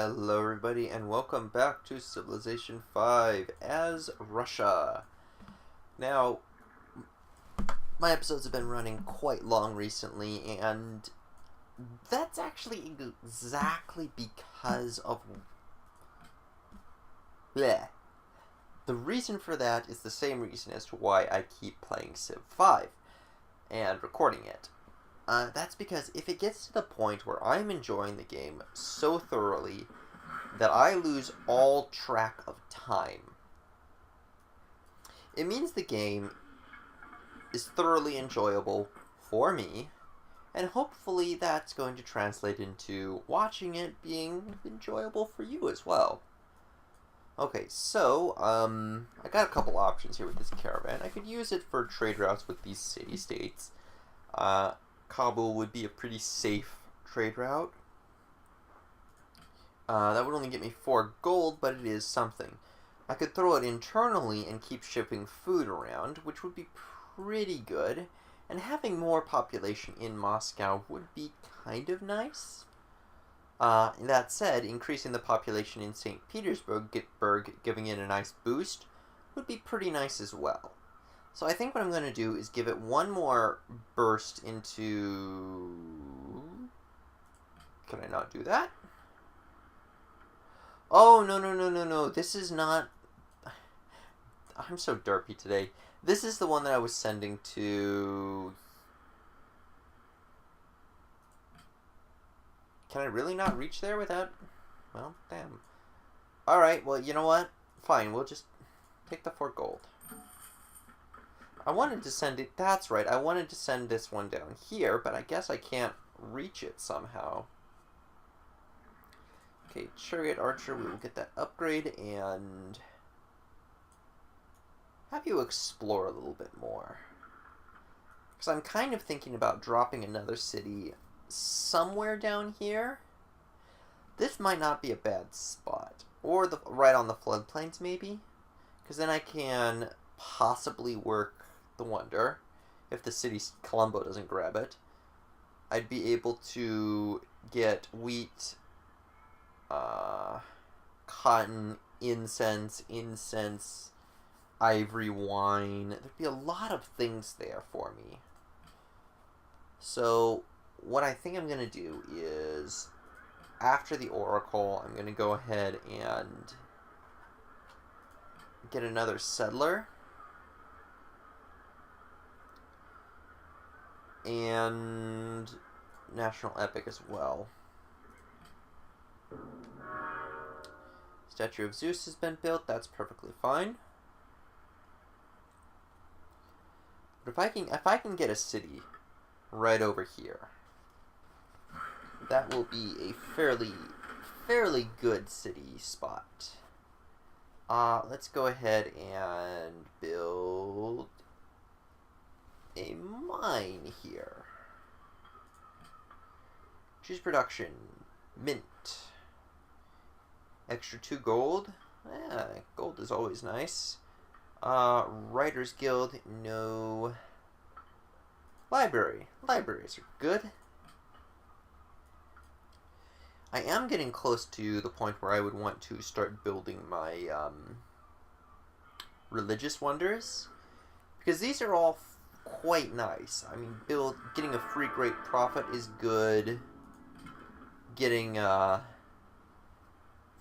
Hello everybody and welcome back to Civilization 5 as Russia. Now, my episodes have been running quite long recently, and that's actually exactly because of... bleh. The reason for that is the same reason as to why I keep playing Civ 5 and recording it. That's because if it gets to the point where I'm enjoying the game so thoroughly that I lose all track of time, it means the game is thoroughly enjoyable for me, and hopefully that's going to translate into watching it being enjoyable for you as well. Okay, so, I got a couple options here with this caravan. I could use it for trade routes with these city-states. Kabul would be a pretty safe trade route. That would only get me 4 gold, but it is something. I could throw it internally and keep shipping food around, which would be pretty good. And having more population in Moscow would be kind of nice. That said, increasing the population in St. Petersburg, giving it a nice boost, would be pretty nice as well. So I think what I'm going to do is give it one more burst into... Can I not do that? Oh, no. This is not... I'm so derpy today. This is the one that I was sending to... Can I really not reach there without... Well, damn. Alright, well, you know what? Fine, we'll just take the 4 gold. I wanted to send it... That's right, I wanted to send this one down here, but I guess I can't reach it somehow. Okay, Chariot Archer, we will get that upgrade and have you explore a little bit more. Because I'm kind of thinking about dropping another city somewhere down here. This might not be a bad spot. Or right on the floodplains, maybe? Because then I can possibly work the Wonder. If the city Colombo doesn't grab it, I'd be able to get wheat, cotton, incense, ivory, wine. There'd be a lot of things there for me. So what I think I'm going to do is, after the Oracle, I'm going to go ahead and get another settler. And National Epic as well. Statue of Zeus has been built. That's perfectly fine. But if I can get a city right over here, that will be a fairly good city spot. Let's go ahead and build a mine here. Choose production. Mint. Extra 2 gold. Gold is always nice. Writers Guild, no. Library. Libraries are good. I am getting close to the point where I would want to start building my religious wonders, because these are all quite nice. I mean, getting a free great prophet is good. Getting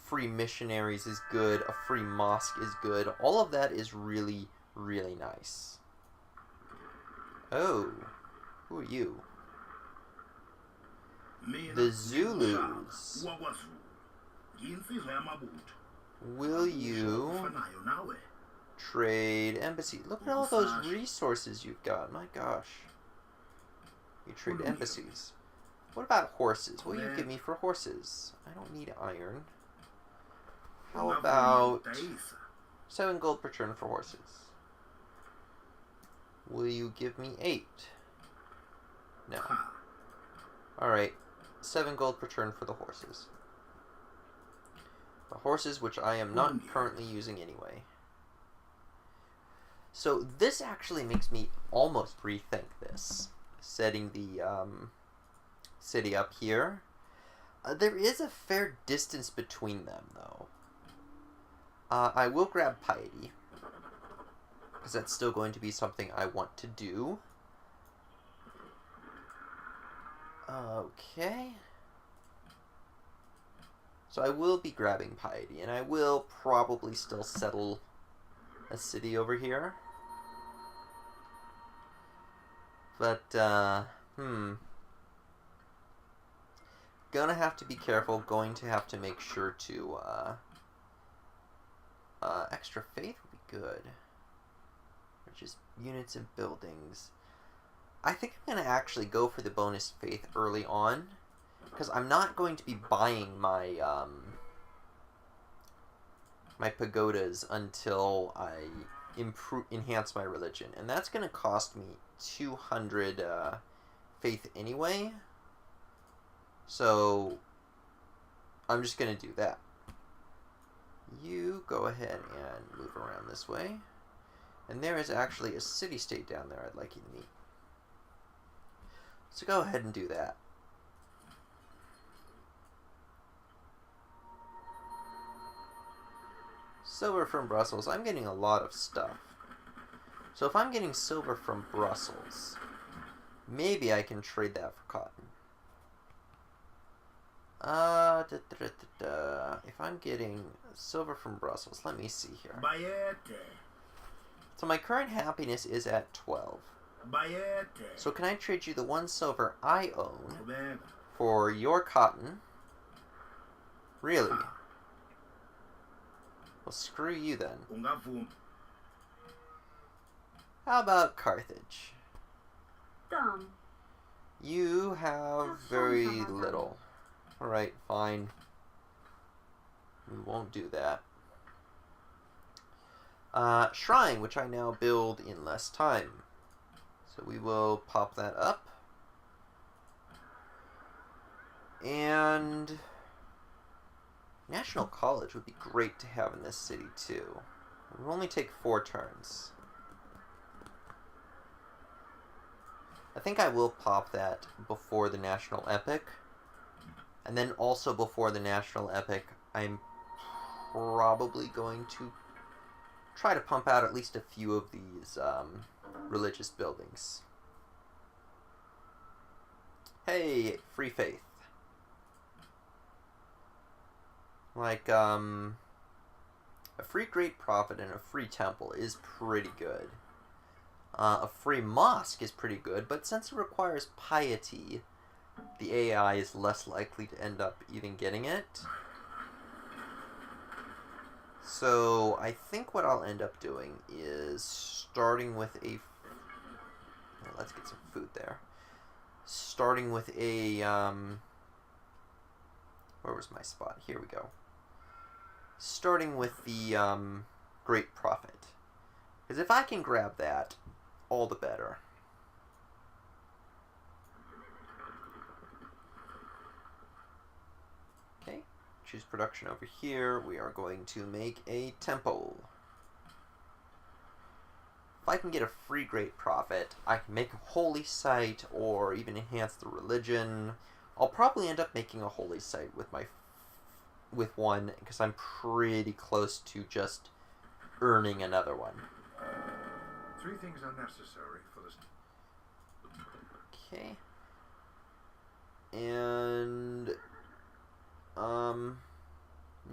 free missionaries is good. A free mosque is good. All of that is really, really nice. Oh, who are you? The Zulus. Will you trade embassy? Look at all those resources you've got. My gosh. You trade embassies. What about horses? What will you give me for horses? I don't need iron. How about 7 gold per turn for horses? Will you give me 8? No. Alright. 7 gold per turn for the horses. The horses, which I am not currently using anyway. So this actually makes me almost rethink this. Setting the city up here. There is a fair distance between them, though. I will grab piety, because that's still going to be something I want to do. Okay. So I will be grabbing piety, and I will probably still settle a city over here. But, gonna have to be careful, going to have to make sure to, extra faith would be good. Which is units and buildings. I think I'm gonna actually go for the bonus faith early on, because I'm not going to be buying my, my pagodas until I enhance my religion. And that's gonna cost me 200, faith anyway. So, I'm just gonna do that. You go ahead and move around this way. And there is actually a city-state down there I'd like you to meet. So go ahead and do that. Silver from Brussels. I'm getting a lot of stuff. So if I'm getting silver from Brussels, maybe I can trade that for cotton. If I'm getting silver from Brussels, let me see here. So my current happiness is at 12. So can I trade you the 1 silver I own for your cotton? Really? Well, screw you then. How about Carthage? You have very little. Alright, fine. We won't do that. Shrine, which I now build in less time. So we will pop that up. And National College would be great to have in this city too. It will only take 4 turns. I think I will pop that before the National Epic. And then also before the National Epic, I'm probably going to try to pump out at least a few of these religious buildings. Hey, free faith. Like, a free great prophet and a free temple is pretty good. A free mosque is pretty good, but since it requires piety, the AI is less likely to end up even getting it. So I think what I'll end up doing is starting with a... Let's get some food there. Starting with a... Where was my spot? Here we go. Starting with the Great Prophet. Because if I can grab that, all the better. Okay, choose production over here. We are going to make a temple. If I can get a free Great Prophet, I can make a holy site or even enhance the religion. I'll probably end up making a holy site with one because I'm pretty close to just earning another one. 3 things are necessary for this. Okay. And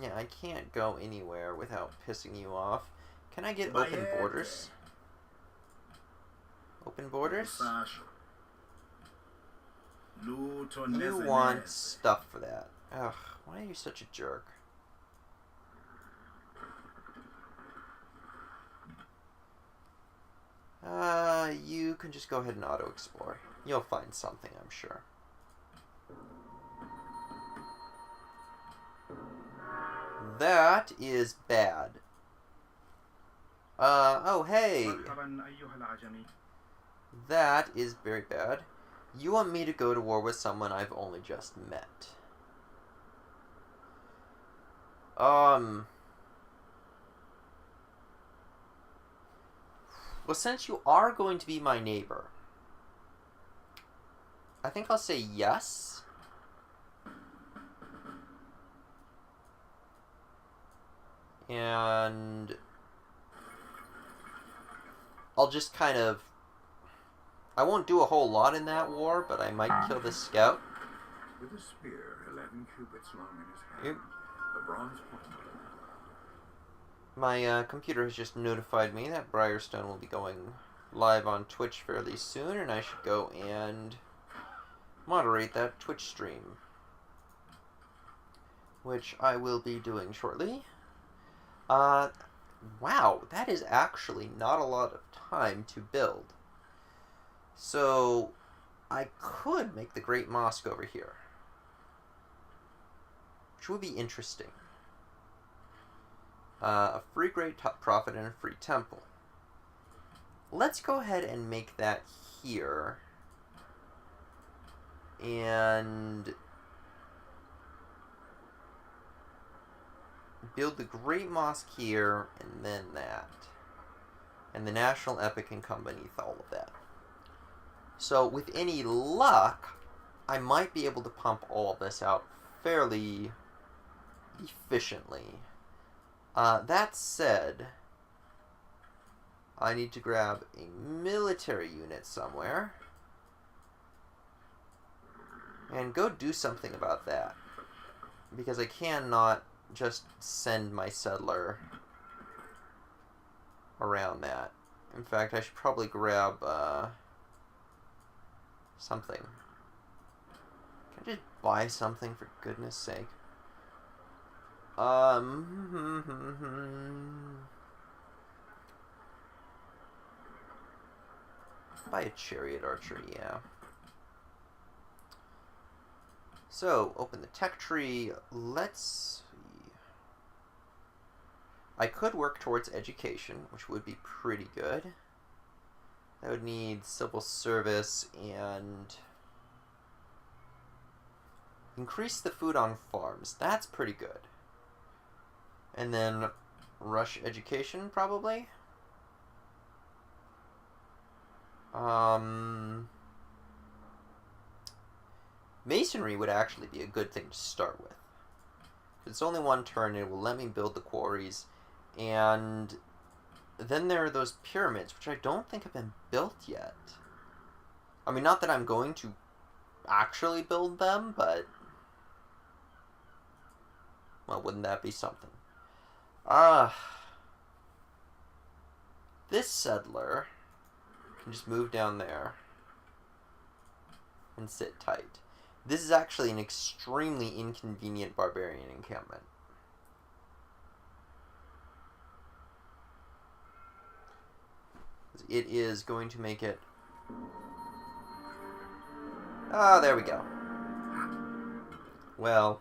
yeah, I can't go anywhere without pissing you off. Can I get open borders? Open borders? You want stuff for that. Ugh, why are you such a jerk? You can just go ahead and auto-explore. You'll find something, I'm sure. That is bad. Oh hey! That is very bad. You want me to go to war with someone I've only just met. Well, since you are going to be my neighbor, I think I'll say yes. And I'll just kind of... I won't do a whole lot in that war, but I might kill this scout. With a spear 11 cubits long in his hand, Yep. the bronze point. My computer has just notified me that Briarstone will be going live on Twitch fairly soon, and I should go and moderate that Twitch stream, which I will be doing shortly. Wow, that is actually not a lot of time to build. So, I could make the Great Mosque over here, which would be interesting. A free Great Prophet and a free temple. Let's go ahead and make that here. And build the Great Mosque here, and then that. And the National Epic can come beneath all of that. So, with any luck, I might be able to pump all of this out fairly efficiently. That said, I need to grab a military unit somewhere and go do something about that, because I cannot just send my settler around that. In fact, I should probably grab something. Can I just buy something, for goodness sake? Buy a chariot archer, yeah. So, open the tech tree. Let's see. I could work towards education, which would be pretty good. I would need civil service and increase the food on farms. That's pretty good. And then rush education, probably. Masonry would actually be a good thing to start with. It's only one turn, and it will let me build the quarries. And then there are those pyramids, which I don't think have been built yet. I mean, not that I'm going to actually build them, but... well, wouldn't that be something? This settler can just move down there and sit tight. This is actually an extremely inconvenient barbarian encampment. It is going to make it... ah, there we go. Well,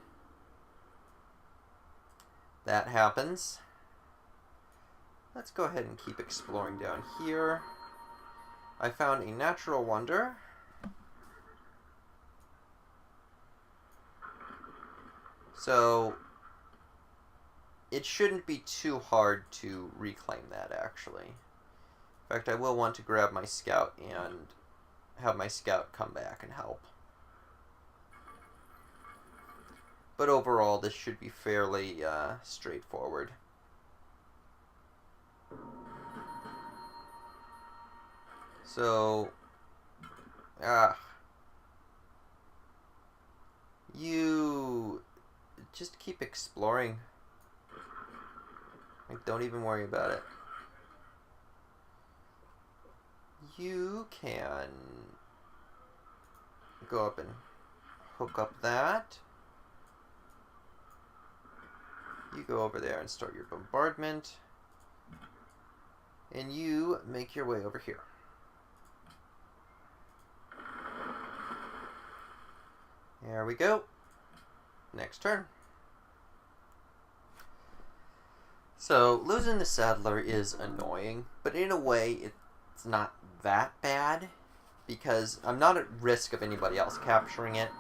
that happens. Let's go ahead and keep exploring down here. I found a natural wonder. So, it shouldn't be too hard to reclaim that, actually. In fact, I will want to grab my scout and have my scout come back and help. But overall, this should be fairly straightforward. So, you just keep exploring. Like, don't even worry about it. You can go up and hook up that. You go over there and start your bombardment. And you make your way over here. There we go. Next turn. So, losing the settler is annoying, but in a way, it's not that bad, because I'm not at risk of anybody else capturing it,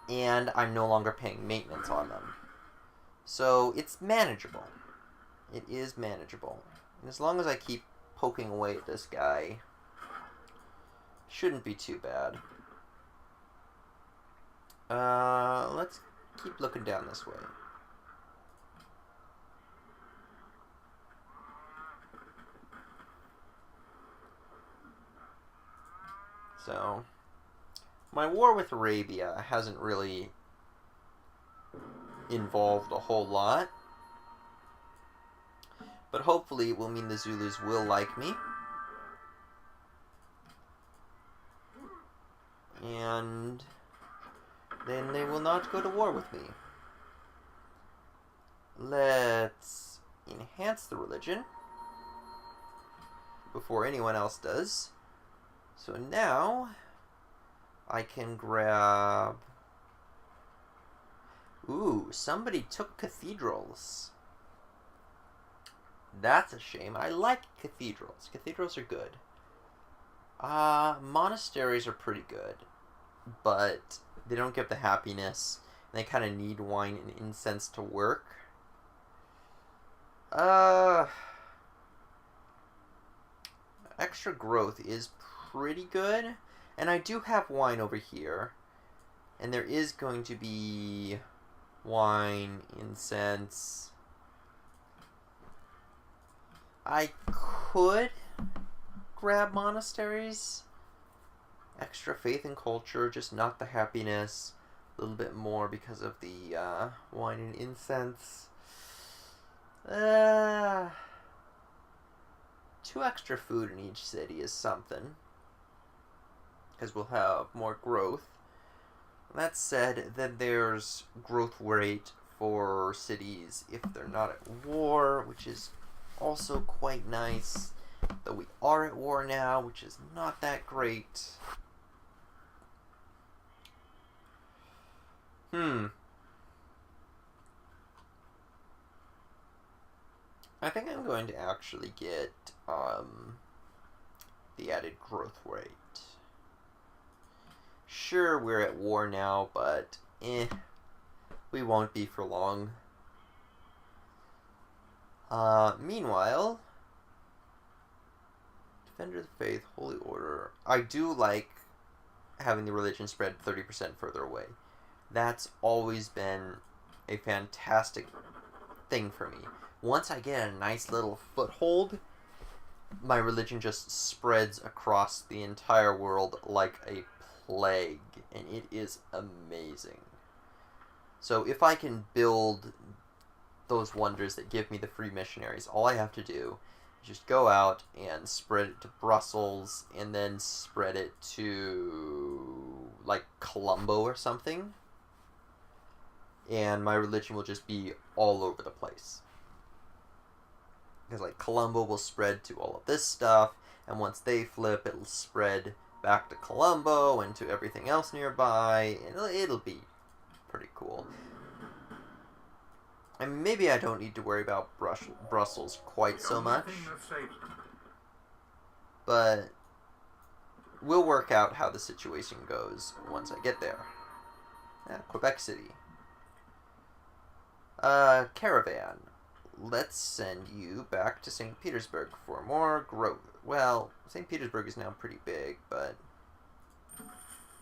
and I'm no longer paying maintenance on them. So, it's manageable. It is manageable. And as long as I keep poking away at this guy, shouldn't be too bad. Let's keep looking down this way. So, my war with Arabia hasn't really involved a whole lot. But hopefully it will mean the Zulus will like me. And then they will not go to war with me. Let's enhance the religion before anyone else does. So now I can grab... Ooh, somebody took cathedrals. That's a shame. I like cathedrals. Cathedrals are good. Monasteries are pretty good, but they don't give the happiness. And they kind of need wine and incense to work. Extra growth is pretty good. And I do have wine over here. And there is going to be wine, incense. I could grab monasteries. Extra faith and culture, just not the happiness. A little bit more because of the wine and incense. 2 extra food in each city is something. Because we'll have more growth. That said, then there's growth rate for cities if they're not at war, which is also quite nice. Though we are at war now, which is not that great. I think I'm going to actually get the added growth rate. Sure, we're at war now, but we won't be for long. Meanwhile, Defender of the Faith, Holy Order. I do like having the religion spread 30% further away. That's always been a fantastic thing for me. Once I get a nice little foothold, my religion just spreads across the entire world like a plague, and it is amazing. So if I can build those wonders that give me the free missionaries, all I have to do is just go out and spread it to Brussels, and then spread it to, like, Colombo or something, and my religion will just be all over the place. Because, like, Colombo will spread to all of this stuff, and once they flip, it'll spread back to Colombo and to everything else nearby, and it'll be pretty cool. I mean, maybe I don't need to worry about Brussels quite so much, but we'll work out how the situation goes once I get there. Quebec City. Caravan. Let's send you back to St. Petersburg for more growth. Well, St. Petersburg is now pretty big, but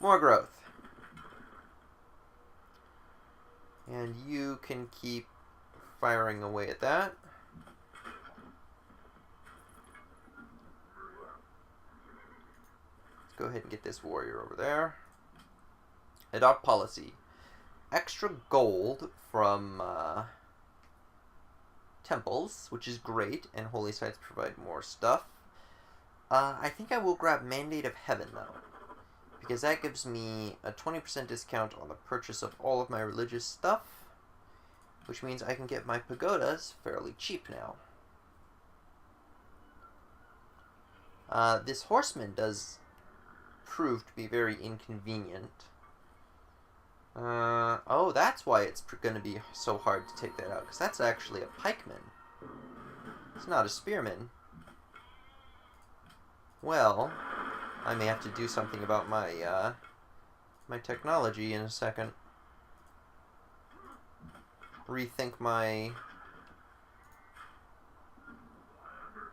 more growth. And you can keep firing away at that. Let's go ahead and get this warrior over there. Adopt policy. Extra gold from temples, which is great, and holy sites provide more stuff. I think I will grab Mandate of Heaven, though, because that gives me a 20% discount on the purchase of all of my religious stuff, which means I can get my pagodas fairly cheap now. This horseman does prove to be very inconvenient. Oh, that's why it's going to be so hard to take that out, because that's actually a pikeman. It's not a spearman. Well, I may have to do something about my, my technology in a second. Rethink my...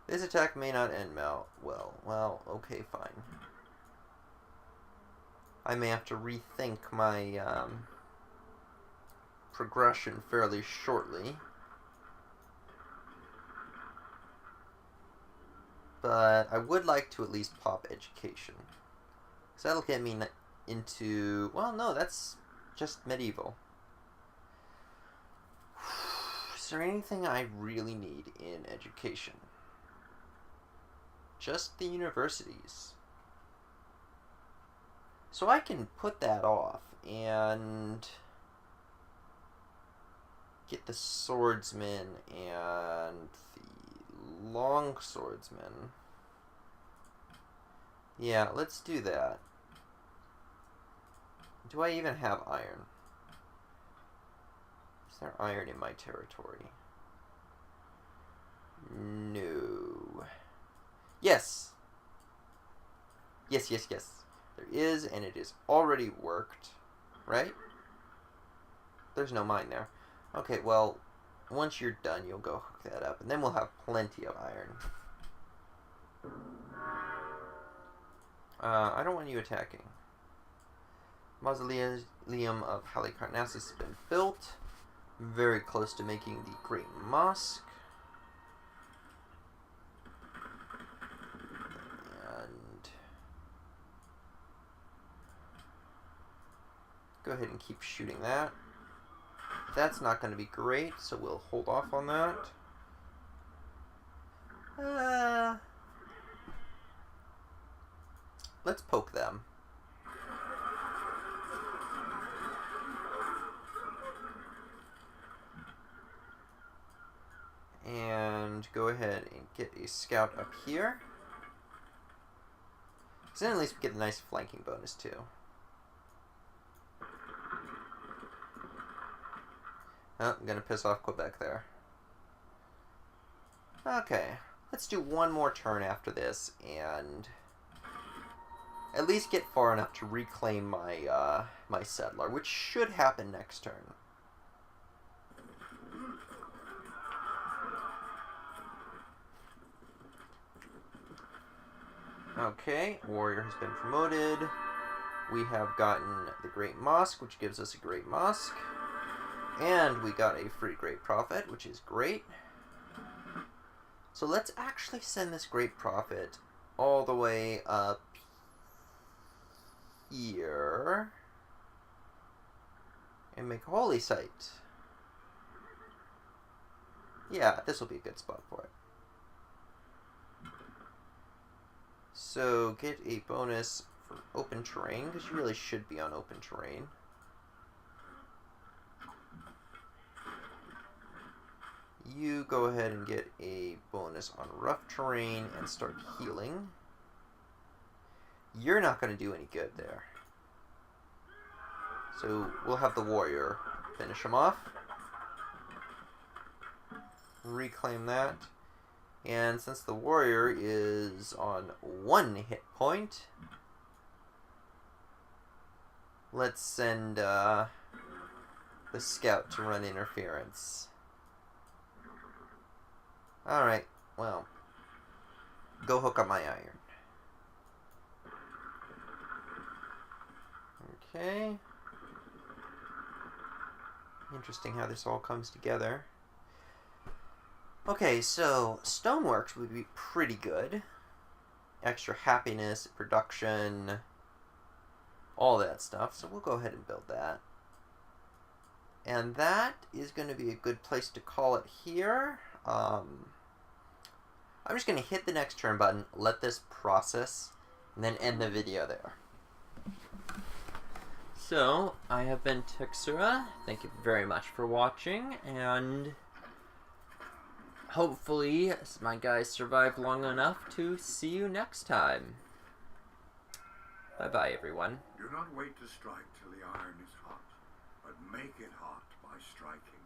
This attack may not end well, okay, fine. I may have to rethink my, progression fairly shortly. But I would like to at least pop education. So that'll get me into... Well, no, that's just medieval. Is there anything I really need in education? Just the universities. So I can put that off and get the swordsman and the long swordsman. Yeah, let's do that. Do I even have iron? Is there iron in my territory? No. Yes! Yes, yes, yes. There is, and it is already worked. Right? There's no mine there. Okay, well, once you're done, you'll go hook that up, and then we'll have plenty of iron. I don't want you attacking. Mausoleum of Halicarnassus has been built. Very close to making the Great Mosque. And go ahead and keep shooting that. That's not going to be great, so we'll hold off on that. Let's poke them. And go ahead and get a scout up here. So then at least we get a nice flanking bonus too. Oh, I'm gonna piss off Quebec there. Okay, let's do one more turn after this and at least get far enough to reclaim my my settler, which should happen next turn. Okay, warrior has been promoted. We have gotten the Great Mosque, which gives us a Great Mosque. And we got a free Great Prophet, which is great. So let's actually send this Great Prophet all the way up here. And make a holy site. Yeah, this will be a good spot for it. So get a bonus for open terrain, because you really should be on open terrain. You go ahead and get a bonus on rough terrain and start healing. You're not going to do any good there. So we'll have the warrior finish him off. Reclaim that. And since the warrior is on 1 hit point, let's send the scout to run interference. Alright, well, go hook up my iron. Okay. Interesting how this all comes together. Okay, so stoneworks would be pretty good. Extra happiness, production, all that stuff. So we'll go ahead and build that. And that is going to be a good place to call it here. I'm just going to hit the next turn button, let this process, and then end the video there. So, I have been Texura. Thank you very much for watching, and hopefully my guys survive long enough to see you next time. Bye-bye, everyone. Do not wait to strike till the iron is hot, but make it hot by striking.